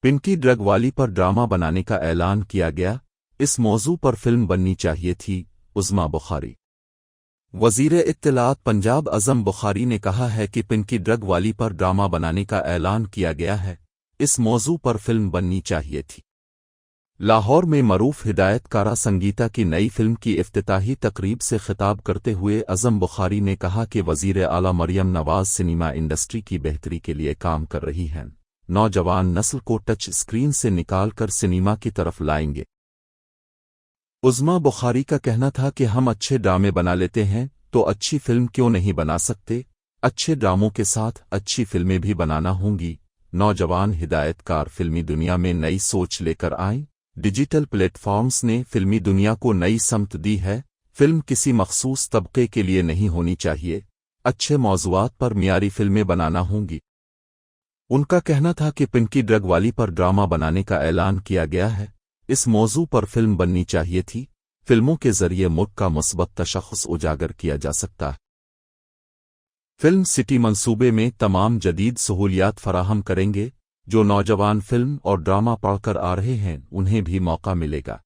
Pinky drug वाली पर drama बनाने का ऐलान किया गया। इस मौजू पर फिल्म बननी चाहिए थी। उज़मा बुखारी। वज़ीर इत्तलात पंजाब अज़म बुखारी ने कहा है कि पिंकी ड्रग वाली पर ड्रामा बनाने का ऐलान किया गया है। इस मौजू पर फिल्म बननी चाहिए थी। लाहौर में मरूफ हिदायतकारा संगीता की नई फिल्म की इफ्तिताही तकरीब से खिताब करते हुए अज़म बुखारी ने कहा कि वज़ीर आला मरियम नवाज सिनेमा इंडस्ट्री की बेहतरी के लिए काम कर रही हैं, नौजवान नस्ल को टच स्क्रीन से निकालकर सिनेमा की तरफ लाएंगे। उज़मा बुखारी का कहना था कि हम अच्छे ड्रामे बना लेते हैं तो अच्छी फिल्म क्यों नहीं बना सकते। अच्छे ड्रामों के साथ अच्छी फिल्में भी बनाना होंगी। नौजवान हिदायतकार फिल्मी दुनिया में नई सोच लेकर आए। डिजिटल प्लेटफॉर्म्स ने फिल्मी दुनिया को नई समत दी है। फिल्म किसी मखसूस तबके के लिए नहीं होनी चाहिए। अच्छे मौज़ूआत पर मियारी फिल्में बनाना होंगी। उनका कहना था कि पिंकी ड्रग वाली पर ड्रामा बनाने का ऐलान किया गया है। इस मौजू पर फिल्म बननी चाहिए थी। फिल्मों के जरिए मुल्क का मुस्बत तशख़्ख़ुस उजागर किया जा सकता है। फिल्म सिटी मंसूबे में तमाम जदीद सहूलियात फराहम करेंगे। जो नौजवान फिल्म और ड्रामा पढ़कर आ रहे हैं उन्हें भी मौका मिलेगा।